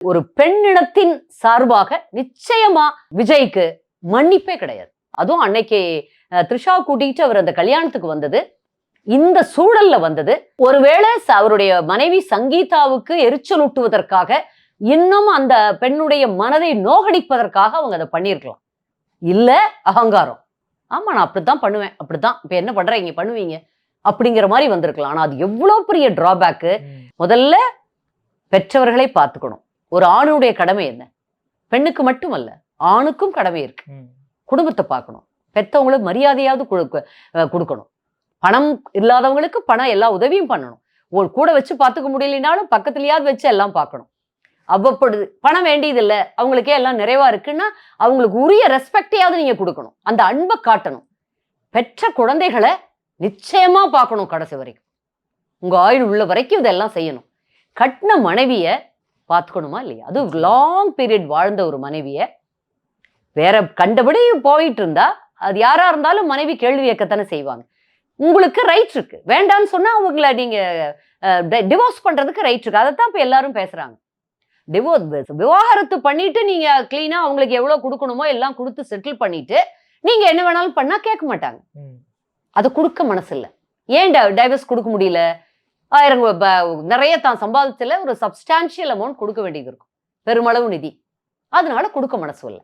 ஒரு பெண்ணினத்தின் சார்பாக நிச்சயமா விஜய்க்கு மன்னிப்பே கிடையாது. அதுவும் அன்னைக்கு த்ரிஷா கூட்டிட்டு அவர் அந்த கல்யாணத்துக்கு வந்தது இந்த சூழல்ல வந்தது. ஒருவேளை அவருடைய மனைவி சங்கீதாவுக்கு எரிச்சல் ஊட்டுவதற்காக, இன்னும் அந்த பெண்ணுடைய மனதை நோகடிப்பதற்காக அவங்க அதை பண்ணியிருக்கலாம். இல்ல அகங்காரம். ஆமா நான் அப்படித்தான் பண்ணுவேன், அப்படித்தான் இப்ப என்ன பண்றீங்க பண்ணுவீங்க அப்படிங்கிற மாதிரி வந்திருக்கலாம். ஆனா அது எவ்வளவு பெரிய டிராபேக்கு. முதல்ல பெற்றவர்களை பார்த்துக்கணும். ஒரு ஆணுடைய கடமை என்ன? பெண்ணுக்கு மட்டுமல்ல, ஆணுக்கும் கடமை இருக்கு. குடும்பத்தை பார்க்கணும். பெற்றவங்களுக்கு மரியாதையாவது கொடுக்கணும். பணம் இல்லாதவங்களுக்கு பணம் எல்லா உதவியும் பண்ணணும். கூட வச்சு பார்த்துக்க முடியலனாலும் பக்கத்துலயாவது வச்சு எல்லாம் பார்க்கணும். அவ்வப்பொழுது பணம் வேண்டியது இல்லை, அவங்களுக்கே எல்லாம் நிறைவா இருக்குன்னா அவங்களுக்கு உரிய ரெஸ்பெக்டையாவது நீங்க கொடுக்கணும். அந்த அன்பை காட்டணும். பெற்ற குழந்தைகளை நிச்சயமா பார்க்கணும் கடைசி வரைக்கும். உங்க ஆயுள் உள்ள வரைக்கும் இதெல்லாம் செய்யணும். கட்டின மனைவிய பார்த்துக்கணுமா இல்லையா? அது லாங் பீரியட் வாழ்ந்த ஒரு மனைவிய வேற கண்டபடி போயிட்டு இருந்தா அது யாரா இருந்தாலும் மனைவி கேள்வி கேட்கத்தானே செய்வாங்க. உங்களுக்கு ரைட் இருக்கு. வேண்டான்னு சொன்னா அவங்கள நீங்க டிவோர்ஸ் பண்றதுக்கு ரைட் இருக்கு. அதைத்தான் இப்ப எல்லாரும் பேசுறாங்க. விவாகரத்து பண்ணிட்டு நீங்க கிளீனா அவங்களுக்கு எவ்வளவு கொடுக்கணுமோ எல்லாம் கொடுத்து செட்டில் பண்ணிட்டு நீங்க என்ன வேணாலும் பண்ணா கேட்க மாட்டாங்க. அது கொடுக்க மனசு இல்ல. ஏன் டைவர்ஸ் கொடுக்க முடியல? 1000 நிறைய தான் சம்பாதிச்சல ஒரு சப்ஸ்டான்சியல் அமௌண்ட் கொடுக்க வேண்டியது இருக்கும், பெருமளவு நிதி. அதனால கொடுக்க மனசு இல்லை.